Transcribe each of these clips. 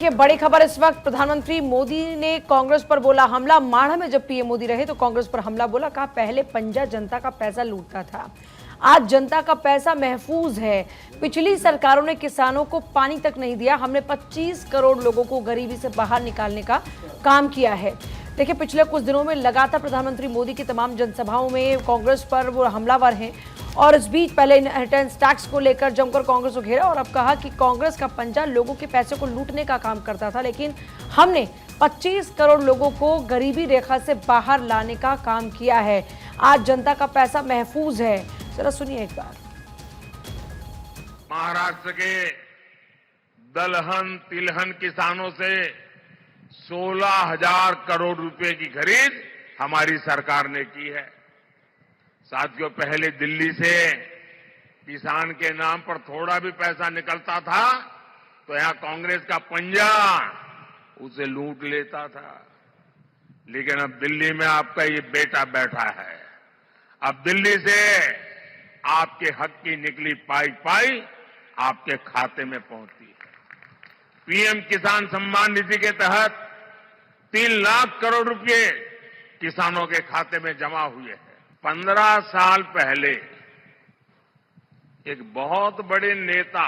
ये बड़ी खबर इस वक्त प्रधानमंत्री मोदी ने कांग्रेस पर बोला हमला। माढ़ा में जब पीएम मोदी रहे तो कांग्रेस पर हमला बोला। कहा पहले पंजा जनता का पैसा लूटता था, आज जनता का पैसा महफूज है। पिछली सरकारों ने किसानों को पानी तक नहीं दिया, हमने 25 करोड़ लोगों को गरीबी से बाहर निकालने का काम किया है। देखिए, पिछले कुछ दिनों में लगातार प्रधानमंत्री मोदी की तमाम जनसभाओं में कांग्रेस पर वो हमलावर हैं और इस बीच पहले इनहेरिटेंस टैक्स को लेकर जमकर कांग्रेस को घेरा और अब कहा कि कांग्रेस का पंजा लोगों के पैसे को लूटने का काम करता था, लेकिन हमने 25 करोड़ लोगों को गरीबी रेखा से बाहर लाने का काम किया है। आज जनता का पैसा महफूज है। जरा सुनिए एक बार। महाराष्ट्र के दलहन तिलहन किसानों से 16,000 करोड़ रुपए की खरीद हमारी सरकार ने की है। साथियों, पहले दिल्ली से किसान के नाम पर थोड़ा भी पैसा निकलता था तो यहां कांग्रेस का पंजा उसे लूट लेता था, लेकिन अब दिल्ली में आपका ये बेटा बैठा है। अब दिल्ली से आपके हक की निकली पाई आपके खाते में पहुंचती है। पीएम किसान सम्मान निधि के तहत 3 लाख करोड़ रुपए किसानों के खाते में जमा हुए हैं। 15 साल पहले एक बहुत बड़े नेता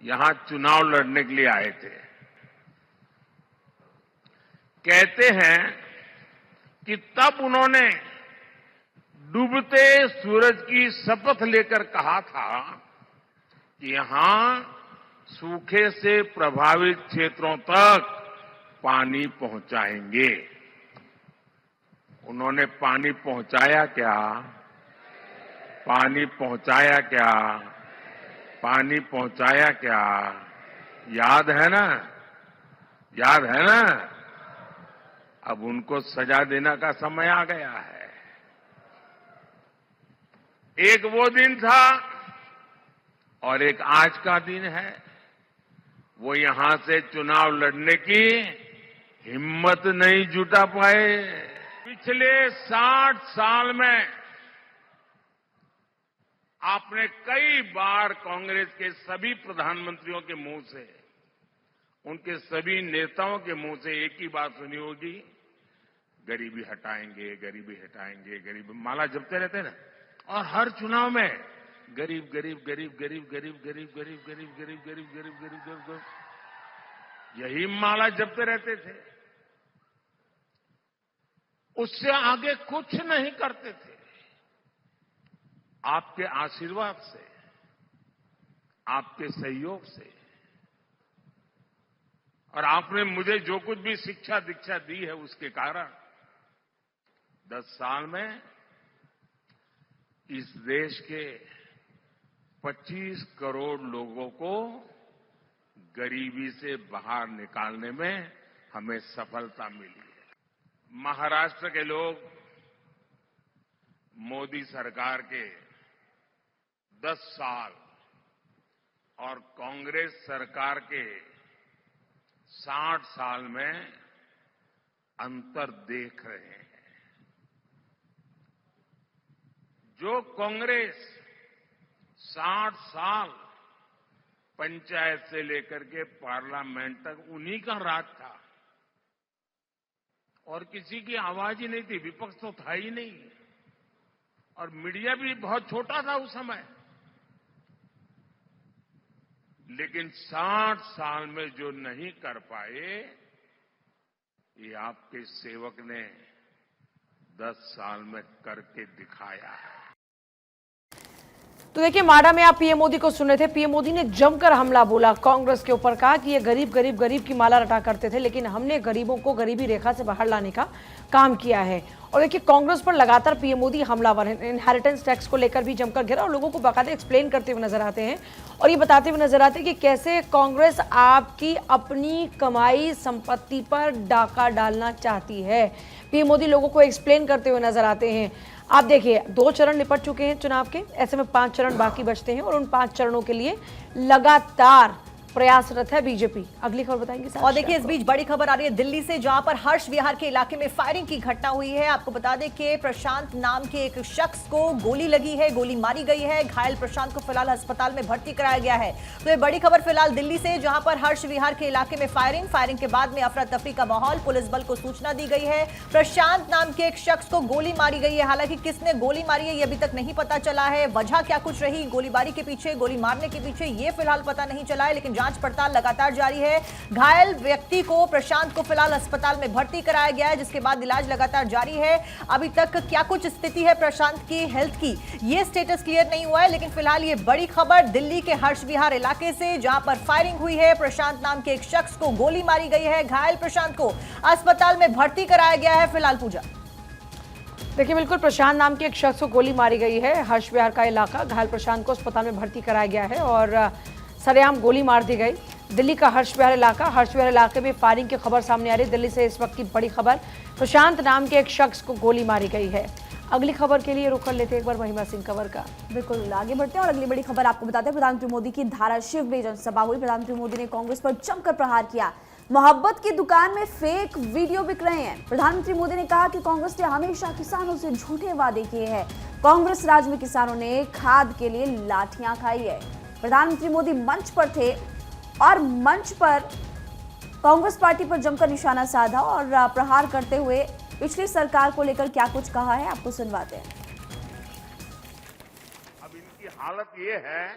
यहां चुनाव लड़ने के लिए आए थे। कहते हैं कि तब उन्होंने डूबते सूरज की शपथ लेकर कहा था कि यहां सूखे से प्रभावित क्षेत्रों तक पानी पहुंचाएंगे। उन्होंने पानी पहुंचाया क्या? पानी पहुंचाया क्या? पानी पहुंचाया क्या? याद है ना? याद है ना? अब उनको सजा देने का समय आ गया है। एक वो दिन था और एक आज का दिन है। वो यहां से चुनाव लड़ने की हिम्मत नहीं जुटा पाए। पिछले 60 साल में आपने कई बार कांग्रेस के सभी प्रधानमंत्रियों के मुंह से, उनके सभी नेताओं के मुंह से एक ही बात सुनी होगी, गरीबी हटाएंगे, गरीबी हटाएंगे, गरीबी माला जपते रहते ना। और हर चुनाव में गरीब गरीब गरीब गरीब गरीब गरीब गरीब गरीब गरीब गरीब गरीब गरीब गरीब यही माला जपते रहते थे। उससे आगे कुछ नहीं करते थे। आपके आशीर्वाद से, आपके सहयोग से और आपने मुझे जो कुछ भी शिक्षा दीक्षा दी है उसके कारण 10 साल में इस देश के 25 करोड़ लोगों को गरीबी से बाहर निकालने में हमें सफलता मिली है। महाराष्ट्र के लोग मोदी सरकार के 10 साल और कांग्रेस सरकार के 60 साल में अंतर देख रहे हैं। जो कांग्रेस 60 साल पंचायत से लेकर के पार्लियामेंट तक उन्हीं का राज था और किसी की आवाज ही नहीं थी, विपक्ष तो था ही नहीं और मीडिया भी बहुत छोटा था उस समय। लेकिन 60 साल में जो नहीं कर पाए, ये आपके सेवक ने 10 साल में करके दिखाया है। तो देखिए, माडा में आप पीएम मोदी को सुन रहे थे। पीएम मोदी ने जमकर हमला बोला कांग्रेस के ऊपर। कहा कि ये गरीब गरीब गरीब की माला रटा करते थे, लेकिन हमने गरीबों को गरीबी रेखा से बाहर लाने का काम किया है। और देखिए, कांग्रेस पर लगातार पीएम मोदी हमलावर हैं। इनहेरिटेंस टैक्स को लेकर भी जमकर घेरा और लोगों को बाकायदा एक्सप्लेन करते हुए नजर आते हैं और ये बताते हुए नजर आते हैं कि कैसे कांग्रेस आपकी अपनी कमाई संपत्ति पर डाका डालना चाहती है। पीएम मोदी लोगों को एक्सप्लेन करते हुए नजर आते हैं। आप देखिए, 2 चरण निपट चुके हैं चुनाव के, ऐसे में 5 चरण बाकी बचते हैं और उन 5 चरणों के लिए लगातार प्रयासरत है बीजेपी। अगली खबर बताएंगे। और देखिए, इस बीच बड़ी खबर आ रही है दिल्ली से, जहां पर हर्ष विहार के इलाके में फायरिंग की घटना हुई है। आपको बता दें कि प्रशांत नाम के एक शख्स को गोली लगी है, गोली मारी गई है। घायल प्रशांत को फिलहाल अस्पताल में भर्ती कराया गया है। तो ये बड़ी खबर फिलहाल दिल्ली से, जहां पर हर्ष विहार के इलाके में फायरिंग के बाद में अफरा तफरी का माहौल। पुलिस बल को सूचना दी गई है, प्रशांत नाम के एक शख्स को गोली मारी गई है। हालांकि किसने गोली मारी है ये अभी तक नहीं पता चला है। वजह क्या कुछ रही गोलीबारी के पीछे, गोली मारने के पीछे, ये फिलहाल पता नहीं चला है, लेकिन जांच पड़ताल लगातार जारी है। घायल व्यक्ति को, प्रशांत को फिलहाल अस्पताल में भर्ती कराया गया है, जिसके बाद इलाज लगातार जारी है। अभी तक क्या कुछ स्थिति है प्रशांत की हेल्थ की, ये स्टेटस क्लियर नहीं हुआ है। लेकिन फिलहाल ये बड़ी खबर दिल्ली के हर्ष विहार इलाके से, जहां पर फायरिंग हुई है। प्रशांत नाम के एक शख्स को गोली मारी गई है। घायल प्रशांत को अस्पताल में भर्ती कराया गया है। फिलहाल पूजा, देखिए बिल्कुल, प्रशांत नाम के एक शख्स को गोली मारी गई है। हर्ष विहार का इलाका, घायल प्रशांत को अस्पताल में भर्ती कराया गया है और सरेआम गोली मार दी गई। दिल्ली का हर्ष विहार इलाका, हर्ष विहार इलाके में फायरिंग की खबर सामने आ रही है। दिल्ली से इस वक्त की बड़ी खबर, प्रशांत नाम के एक शख्स को गोली मारी गई है। अगली खबर के लिए रुख कर लेते हैं एक बार महिमा सिंह कंवर का। बिल्कुल, आगे बढ़ते हैं और अगली बड़ी खबर आपको बताते हैं। प्रधानमंत्री मोदी की धाराशिव में जनसभा हुई। प्रधानमंत्री मोदी ने कांग्रेस पर जमकर प्रहार किया। मोहब्बत की दुकान में फेक वीडियो बिक रहे हैं। प्रधानमंत्री मोदी ने कहा कि कांग्रेस ने हमेशा किसानों से झूठे वादे किए हैं। कांग्रेस राज में किसानों ने खाद के लिए लाठियां खाई है। प्रधानमंत्री मोदी मंच पर थे और मंच पर कांग्रेस पार्टी पर जमकर निशाना साधा और प्रहार करते हुए पिछली सरकार को लेकर क्या कुछ कहा है, आपको सुनवाते हैं। अब इनकी हालत ये है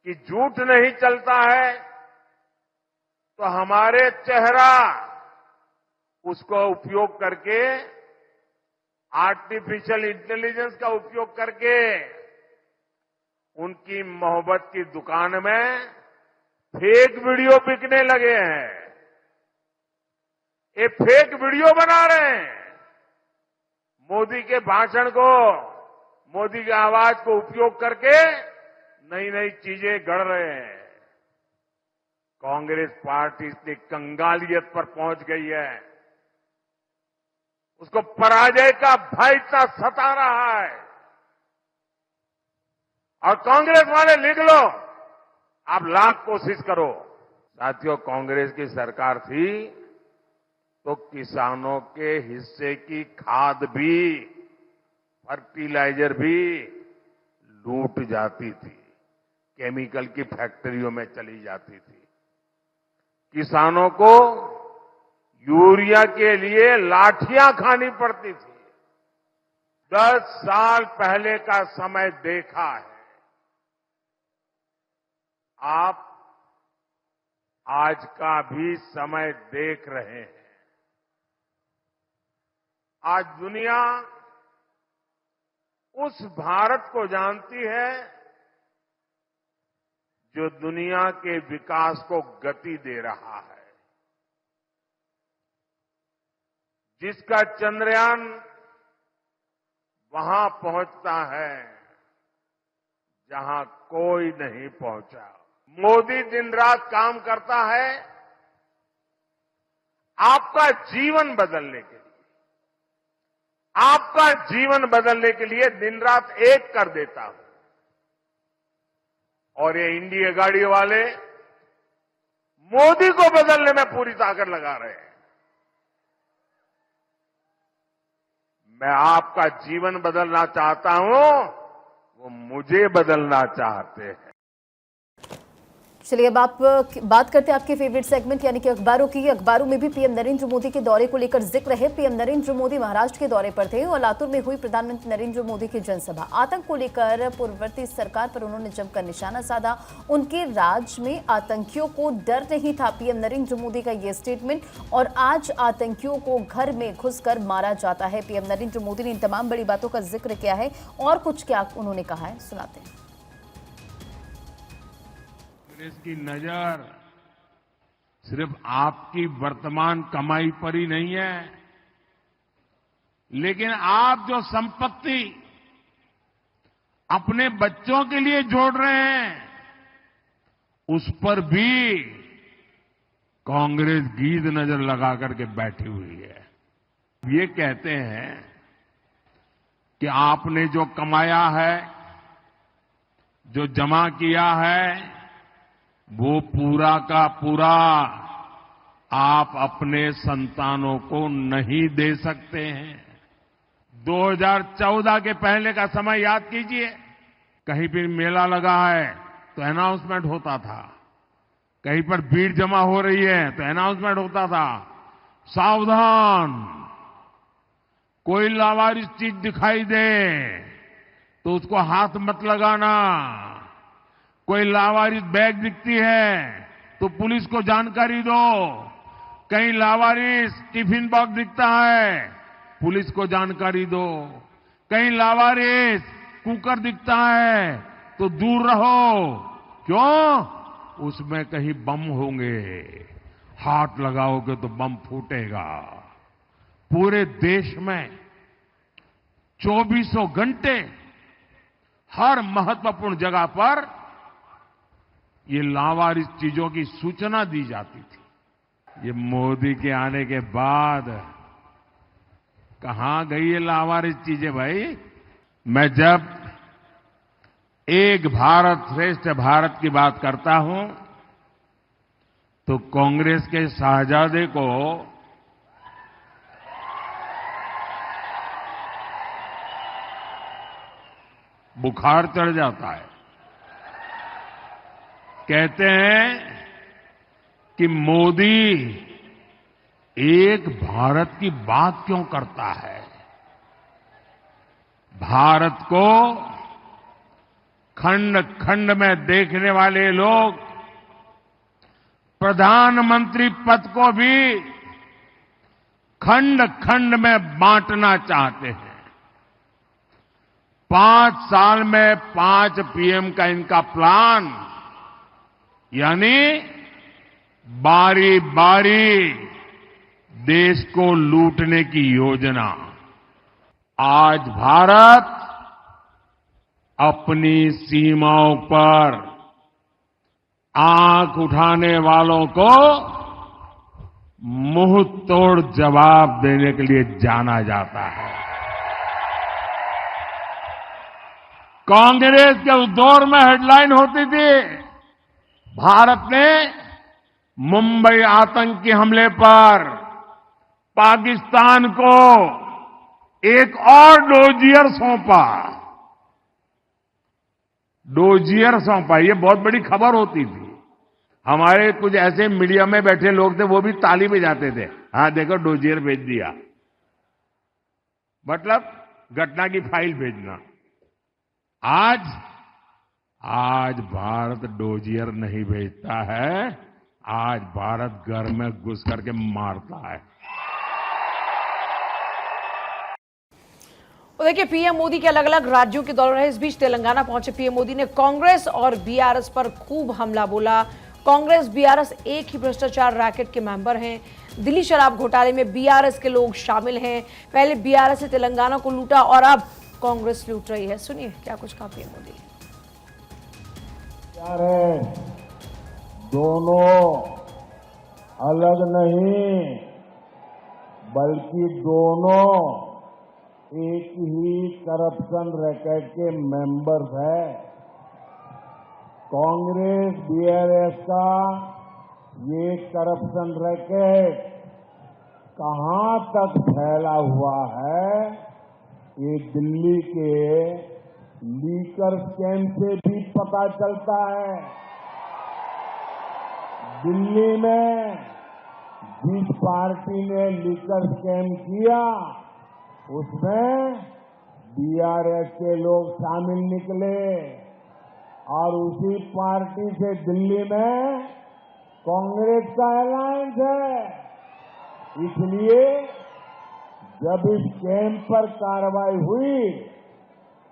कि झूठ नहीं चलता है तो हमारे चेहरा उसको उपयोग करके, आर्टिफिशियल इंटेलिजेंस का उपयोग करके उनकी मोहब्बत की दुकान में फेक वीडियो बिकने लगे हैं। ये फेक वीडियो बना रहे हैं। मोदी के भाषण को, मोदी की आवाज को उपयोग करके नई नई चीजें गढ़ रहे हैं। कांग्रेस पार्टी इतनी कंगालियत पर पहुंच गई है, उसको पराजय का भय इतना सता रहा है। और कांग्रेस वाले लिख लो, आप लाख कोशिश करो। साथियों, कांग्रेस की सरकार थी तो किसानों के हिस्से की खाद भी, फर्टिलाइजर भी लूट जाती थी, केमिकल की फैक्ट्रियों में चली जाती थी। किसानों को यूरिया के लिए लाठियां खानी पड़ती थी। 10 साल पहले का समय देखा है। आप आज का भी समय देख रहे हैं। आज दुनिया उस भारत को जानती है जो दुनिया के विकास को गति दे रहा है, जिसका चंद्रयान वहां पहुंचता है जहां कोई नहीं पहुंचा। मोदी दिन रात काम करता है आपका जीवन बदलने के लिए। आपका जीवन बदलने के लिए दिन रात एक कर देता हूं। और ये इंडिया गाड़ी वाले मोदी को बदलने में पूरी ताकत लगा रहे हैं। मैं आपका जीवन बदलना चाहता हूं, वो मुझे बदलना चाहते हैं। चलिए अब आप बात करते हैं आपके फेवरेट सेगमेंट यानी कि अखबारों की। अखबारों में भी पीएम नरेंद्र मोदी के दौरे को लेकर जिक्र है। पीएम नरेंद्र मोदी महाराष्ट्र के दौरे पर थे और लातूर में हुई प्रधानमंत्री नरेंद्र मोदी की जनसभा। आतंक को लेकर पूर्ववर्ती सरकार पर उन्होंने जमकर निशाना साधा। उनके राज में आतंकियों को डर नहीं था, पीएम नरेंद्र मोदी का ये स्टेटमेंट। और आज आतंकियों को घर में घुसकर मारा जाता है। पीएम नरेंद्र मोदी ने इन तमाम बड़ी बातों का जिक्र किया है और कुछ क्या उन्होंने कहा है, सुनाते हैं। कांग्रेस की नजर सिर्फ आपकी वर्तमान कमाई पर ही नहीं है, लेकिन आप जो संपत्ति अपने बच्चों के लिए जोड़ रहे हैं उस पर भी कांग्रेस गीद नजर लगा करके बैठी हुई है। ये कहते हैं कि आपने जो कमाया है, जो जमा किया है, वो पूरा का पूरा आप अपने संतानों को नहीं दे सकते हैं। 2014 के पहले का समय याद कीजिए। कहीं पर मेला लगा है तो अनाउंसमेंट होता था, कहीं पर भीड़ जमा हो रही है तो अनाउंसमेंट होता था, सावधान, कोई लावारिस चीज दिखाई दे तो उसको हाथ मत लगाना, कोई लावारिस बैग दिखती है तो पुलिस को जानकारी दो, कहीं लावारिस टिफिन बॉक्स दिखता है पुलिस को जानकारी दो, कहीं लावारिस कुकर दिखता है तो दूर रहो। क्यों? उसमें कहीं बम होंगे, हाथ लगाओगे तो बम फूटेगा। पूरे देश में 24 घंटे हर महत्वपूर्ण जगह पर ये लावारिस चीजों की सूचना दी जाती थी। ये मोदी के आने के बाद कहां गई ये लावारिस चीजें भाई? मैं जब एक भारत श्रेष्ठ भारत की बात करता हूं तो कांग्रेस के शाहजादे को बुखार चढ़ जाता है। कहते हैं कि मोदी एक भारत की बात क्यों करता है? भारत को खंड खंड में देखने वाले लोग प्रधानमंत्री पद को भी खंड खंड में बांटना चाहते हैं। 5 साल में 5 पीएम का इनका प्लान, यानी बारी बारी देश को लूटने की योजना। आज भारत अपनी सीमाओं पर आंख उठाने वालों को मुंह तोड़ जवाब देने के लिए जाना जाता है। कांग्रेस के उस दौर में हेडलाइन होती थी, भारत ने मुंबई आतंकी हमले पर पाकिस्तान को एक और डोजियर सौंपा। डोजियर सौंपा, ये बहुत बड़ी खबर होती थी। हमारे कुछ ऐसे मीडिया में बैठे लोग थे, वो भी ताली बजाते थे, हाँ देखो डोजियर भेज दिया, मतलब घटना की फाइल भेजना। आज भारत डोजियर नहीं भेजता है, आज भारत घर में घुस करके मारता है। और देखिए, पीएम मोदी के अलग अलग राज्यों के दौरे रहे। इस बीच तेलंगाना पहुंचे पीएम मोदी ने कांग्रेस और बीआरएस पर खूब हमला बोला। कांग्रेस बीआरएस एक ही भ्रष्टाचार रैकेट के मेंबर हैं। दिल्ली शराब घोटाले में बीआरएस के लोग शामिल हैं। पहले बीआरएस ने तेलंगाना को लूटा और अब कांग्रेस लूट रही है। सुनिए क्या कुछ कहा पीएम मोदी ने। दोनों अलग नहीं, बल्कि दोनों एक ही करप्शन रैकेट के मेंबर्स है। कांग्रेस बीआरएस का ये करप्शन रैकेट कहां तक फैला हुआ है, ये दिल्ली के लीकर स्कैम से भी पता चलता है। दिल्ली में जिस पार्टी ने लीकर स्कैम किया उसमें बीआरएस के लोग शामिल निकले और उसी पार्टी से दिल्ली में कांग्रेस का अलायंस है। इसलिए जब इस स्कैम पर कार्रवाई हुई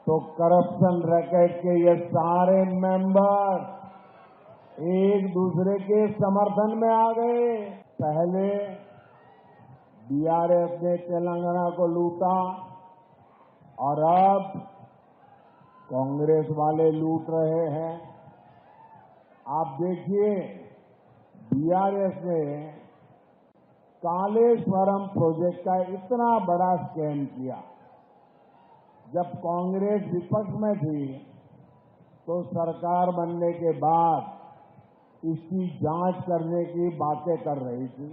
तो करप्शन रैकेट के ये सारे मेंबर एक दूसरे के समर्थन में आ गए। पहले बीआरएस ने तेलंगाना को लूटा और अब कांग्रेस वाले लूट रहे हैं। आप देखिए, बीआरएस ने कालेश्वरम प्रोजेक्ट का इतना बड़ा स्कैम किया। जब कांग्रेस विपक्ष में थी तो सरकार बनने के बाद इसकी जांच करने की बातें कर रही थी,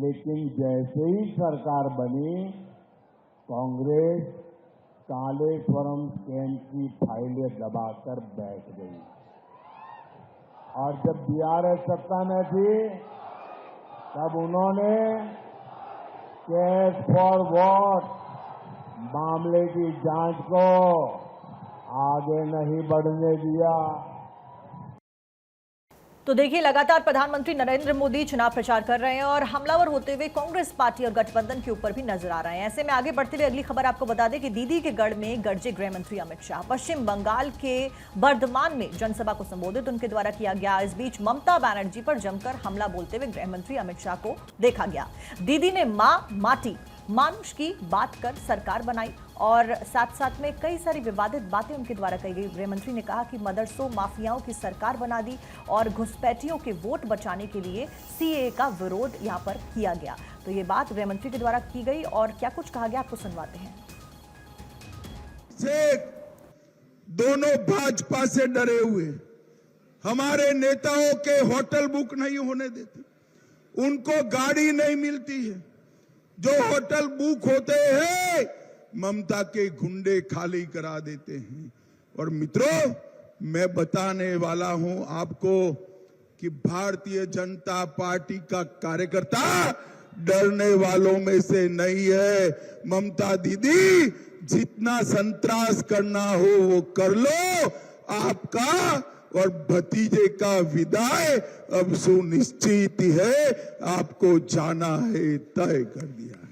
लेकिन जैसे ही सरकार बनी, कांग्रेस कालेश्वरम स्कैम की फाइलें दबाकर बैठ गई। और जब बीआरएस सत्ता में थी, तब उन्होंने कैश फॉर वॉट मामले की जांच को आगे नहीं बढ़ने दिया। तो देखिए, लगातार प्रधानमंत्री नरेंद्र मोदी चुनाव प्रचार कर रहे हैं और हमलावर होते हुए कांग्रेस पार्टी और गठबंधन के ऊपर भी नजर आ रहे हैं। ऐसे में आगे बढ़ते हुए अगली खबर आपको बता दें कि दीदी के गढ़ में गरजे गृह मंत्री अमित शाह। पश्चिम बंगाल के बर्धमान में जनसभा को संबोधित उनके द्वारा किया गया। इस बीच ममता बनर्जी पर जमकर हमला बोलते हुए गृह मंत्री अमित शाह को देखा गया। दीदी ने मां माटी मानुष की बात कर सरकार बनाई और साथ साथ में कई सारी विवादित बातें उनके द्वारा कही गई। गृह मंत्री ने कहा कि मदरसों माफियाओं की सरकार बना दी और घुसपैठियों के वोट बचाने के लिए सीएए का विरोध यहां पर किया गया। तो ये बात गृह मंत्री के द्वारा की गई और क्या कुछ कहा गया आपको सुनवाते हैं। दोनों भाजपा से डरे हुए, हमारे नेताओं के होटल बुक नहीं होने देते, उनको गाड़ी नहीं मिलती है, जो होटल बुक होते हैं ममता के गुंडे खाली करा देते हैं। और मित्रों, मैं बताने वाला हूं आपको कि भारतीय जनता पार्टी का कार्यकर्ता डरने वालों में से नहीं है। ममता दीदी, जितना संतरास करना हो वो कर लो, आपका और भतीजे का विदाई अब सुनिश्चित है, आपको जाना है, तय कर दिया है।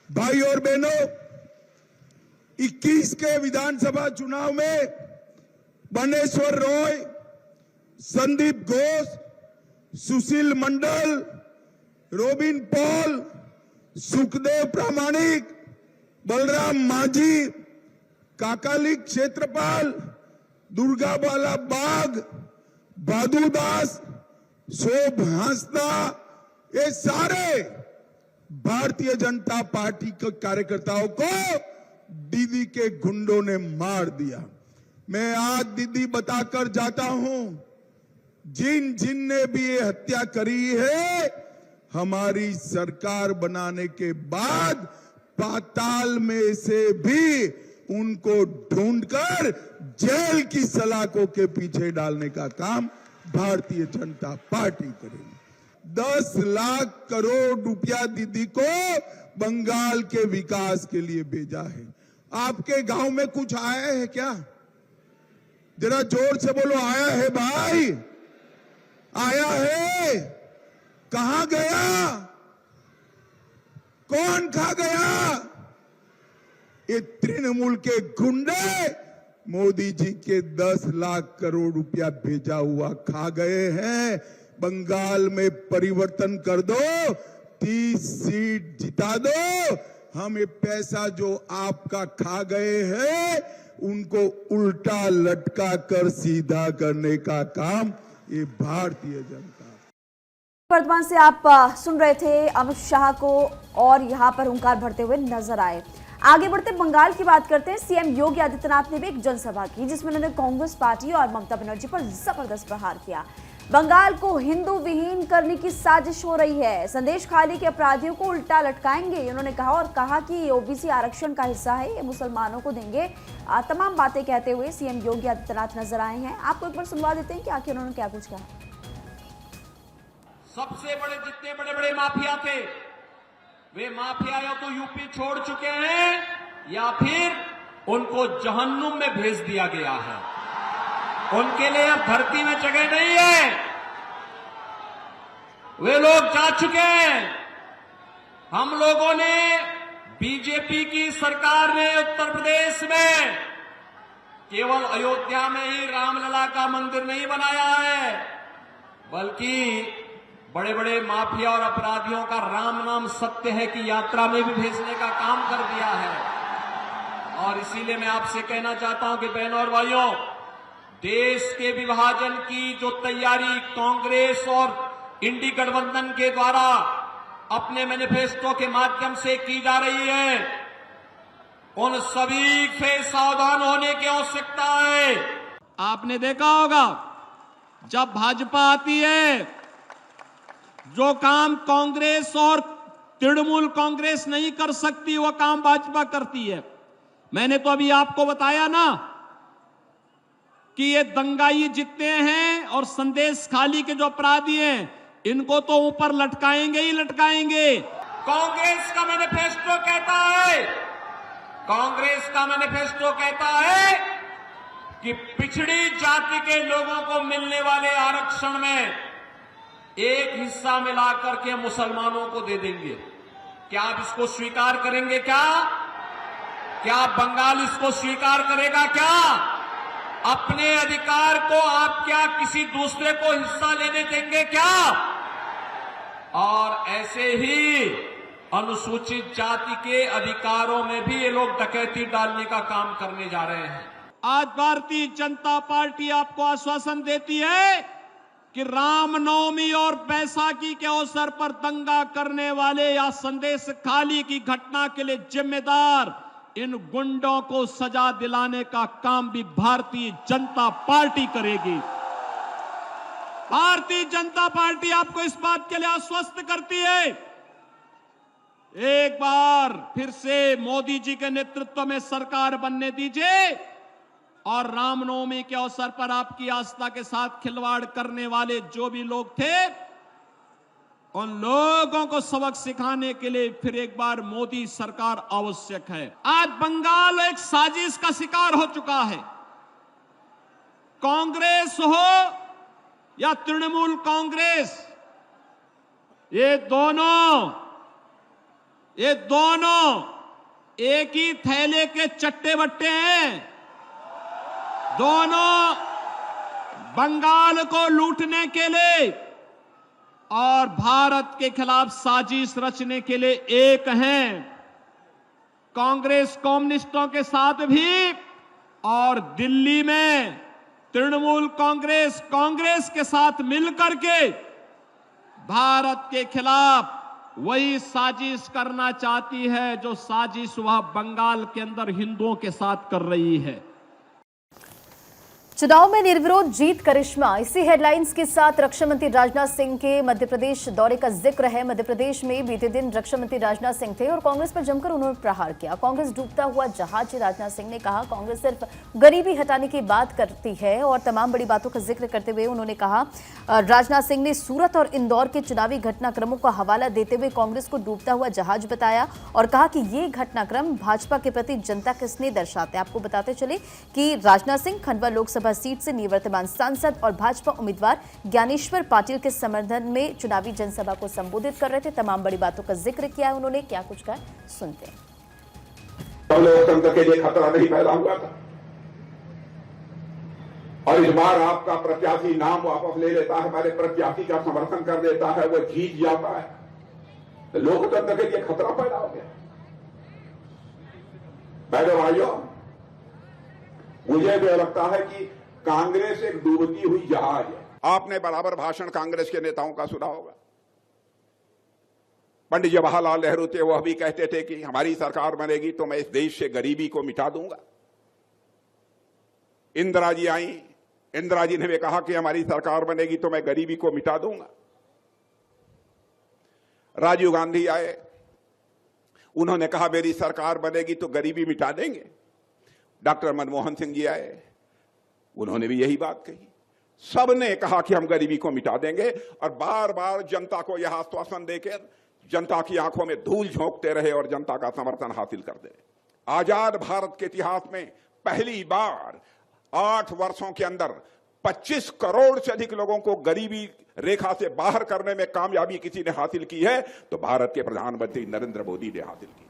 भाई और बहनों, 21 के विधानसभा चुनाव में बनेश्वर रॉय, संदीप घोष, सुशील मंडल, रोबिन पॉल, सुखदेव प्रामाणिक, बलराम मांझी, काकालिक क्षेत्रपाल, दुर्गाबाला बाग, भादु दास, शोभ हांसदा, ये सारे भारतीय जनता पार्टी के कार्यकर्ताओं को दीदी के गुंडों ने मार दिया। मैं आज दीदी बताकर जाता हूं, जिन जिन ने भी ये हत्या करी है, हमारी सरकार बनाने के बाद पाताल में से भी उनको ढूंढकर जेल की सलाखों के पीछे डालने का काम भारतीय जनता पार्टी करेगी। 10 लाख करोड़ रुपया दीदी को बंगाल के विकास के लिए भेजा है। आपके गांव में कुछ आया है क्या? जरा जोर से बोलो, आया है भाई? आया है? कहां गया? कौन खा गया? ये तृणमूल के गुंडे मोदी जी के 10 लाख करोड़ रुपया भेजा हुआ खा गए हैं। बंगाल में परिवर्तन कर दो, 30 सीट जिता दो, हम ये पैसा जो आपका खा गए हैं उनको उल्टा लटका कर सीधा करने का काम ये भारतीय जनता। वर्तमान से आप सुन रहे थे अमित शाह को और यहां पर हुंकार भरते हुए नजर आए। आगे बढ़ते बंगाल की बात करते हैं। सीएम योगी आदित्यनाथ ने भी एक जनसभा की जिसमें उन्होंने कांग्रेस पार्टी और ममता बनर्जी पर जबरदस्त प्रहार किया। बंगाल को हिंदू विहीन करने की साजिश हो रही है, संदेश खाली के अपराधियों को उल्टा लटकाएंगे, उन्होंने कहा। और कहा कि ये ओबीसी आरक्षण का हिस्सा है, ये मुसलमानों को देंगे। तमाम बातें कहते हुए सीएम योगी आदित्यनाथ नजर आए हैं। आपको एक बार सुनवा देते हैं कि आखिर उन्होंने क्या कुछ कहा। सबसे बड़े जितने बड़े बड़े माफिया थे, वे माफिया या तो यूपी छोड़ चुके हैं या फिर उनको जहन्नुम में भेज दिया गया है। उनके लिए अब धरती में जगह नहीं है, वे लोग जा चुके हैं। हम लोगों ने, बीजेपी की सरकार ने उत्तर प्रदेश में केवल अयोध्या में ही रामलला का मंदिर नहीं बनाया है, बल्कि बड़े बड़े माफिया और अपराधियों का राम नाम सत्य है कि यात्रा में भी भेजने का काम कर दिया है। और इसीलिए मैं आपसे कहना चाहता हूं कि बहनों और भाइयों, देश के विभाजन की जो तैयारी कांग्रेस और इंडी गठबंधन के द्वारा अपने मैनिफेस्टो के माध्यम से की जा रही है, उन सभी से सावधान होने की आवश्यकता है। आपने देखा होगा जब भाजपा आती है, जो काम कांग्रेस और तृणमूल कांग्रेस नहीं कर सकती वो काम भाजपा करती है। मैंने तो अभी आपको बताया ना कि ये दंगाई जितने हैं और संदेश खाली के जो अपराधी हैं, इनको तो ऊपर लटकाएंगे ही लटकाएंगे। कांग्रेस का मैनिफेस्टो कहता है कि पिछड़ी जाति के लोगों को मिलने वाले आरक्षण में एक हिस्सा मिलाकर के मुसलमानों को दे देंगे। क्या आप इसको स्वीकार करेंगे? क्या बंगाल इसको स्वीकार करेगा? क्या अपने अधिकार को आप क्या किसी दूसरे को हिस्सा लेने देंगे? क्या? और ऐसे ही अनुसूचित जाति के अधिकारों में भी ये लोग डकैती डालने का काम करने जा रहे हैं। आज भारतीय जनता पार्टी आपको आश्वासन देती है कि रामनवमी और बैसाखी के अवसर पर दंगा करने वाले या संदेश खाली की घटना के लिए जिम्मेदार इन गुंडों को सजा दिलाने का काम भी भारतीय जनता पार्टी करेगी। भारतीय जनता पार्टी आपको इस बात के लिए आश्वस्त करती है। एक बार फिर से मोदी जी के नेतृत्व में सरकार बनने दीजिए और रामनवमी के अवसर पर आपकी आस्था के साथ खिलवाड़ करने वाले जो भी लोग थे, उन लोगों को सबक सिखाने के लिए फिर एक बार मोदी सरकार आवश्यक है। आज बंगाल एक साजिश का शिकार हो चुका है। कांग्रेस हो या तृणमूल कांग्रेस, ये दोनों एक ही थैले के चट्टे बट्टे हैं। दोनों बंगाल को लूटने के लिए और भारत के खिलाफ साजिश रचने के लिए एक हैं। कांग्रेस कम्युनिस्टों के साथ भी और दिल्ली में तृणमूल कांग्रेस के साथ मिलकर के भारत के खिलाफ वही साजिश करना चाहती है जो साजिश वह बंगाल के अंदर हिंदुओं के साथ कर रही है। चुनाव में निर्विरोध जीत करिश्मा, इसी हेडलाइंस के साथ रक्षा मंत्री राजनाथ सिंह के मध्य प्रदेश दौरे का जिक्र है। मध्य प्रदेश में बीते दिन रक्षा मंत्री राजनाथ सिंह थे और कांग्रेस पर जमकर उन्होंने प्रहार किया। कांग्रेस डूबता हुआ जहाज, राजनाथ सिंह ने कहा कांग्रेस सिर्फ गरीबी हटाने की बात करती है और तमाम बड़ी बातों का जिक्र करते हुए उन्होंने कहा, राजनाथ सिंह ने सूरत और इंदौर के चुनावी घटनाक्रमों का हवाला देते हुए कांग्रेस को डूबता हुआ जहाज बताया और कहा कि ये घटनाक्रम भाजपा के प्रति जनता का स्नेह दर्शाते हैं। आपको बताते चले कि राजनाथ सिंह खंडवा लोकसभा सीट से निवर्तमान सांसद और भाजपा उम्मीदवार ज्ञानेश्वर पाटिल के समर्थन में चुनावी जनसभा को संबोधित कर रहे थे। तमाम बड़ी बातों का जिक्र किया है उन्होंने, क्या कुछ कहा सुनते हैं। लोकतंत्र के लिए खतरा नहीं पैदा हुआ था और इस बार आपका प्रत्याशी नाम वापस ले लेता है, हमारे प्रत्याशी का समर्थन कर देता है, वो जीत जाता है, तो लोकतंत्र के लिए खतरा पैदा हो गया। बहनों भाइयों, मुझे तो लगता है कि कांग्रेस एक डूबती हुई जहाज है। आपने बराबर भाषण कांग्रेस के नेताओं का सुना होगा। पंडित जवाहरलाल नेहरू थे, वह भी कहते थे कि हमारी सरकार बनेगी तो मैं इस देश से गरीबी को मिटा दूंगा। इंदिरा जी आई, इंदिरा जी ने भी कहा कि हमारी सरकार बनेगी तो मैं गरीबी को मिटा दूंगा। राजीव गांधी आए, उन्होंने कहा मेरी सरकार बनेगी तो गरीबी मिटा देंगे। डॉक्टर मनमोहन सिंह जी आए, उन्होंने भी यही बात कही। सबने कहा कि हम गरीबी को मिटा देंगे और बार बार जनता को यह आश्वासन देकर जनता की आंखों में धूल झोंकते रहे और जनता का समर्थन हासिल करते रहे। आजाद भारत के इतिहास में पहली बार 8 वर्षों के अंदर 25 करोड़ से अधिक लोगों को गरीबी रेखा से बाहर करने में कामयाबी किसी ने हासिल की है तो भारत के प्रधानमंत्री नरेंद्र मोदी ने हासिल की।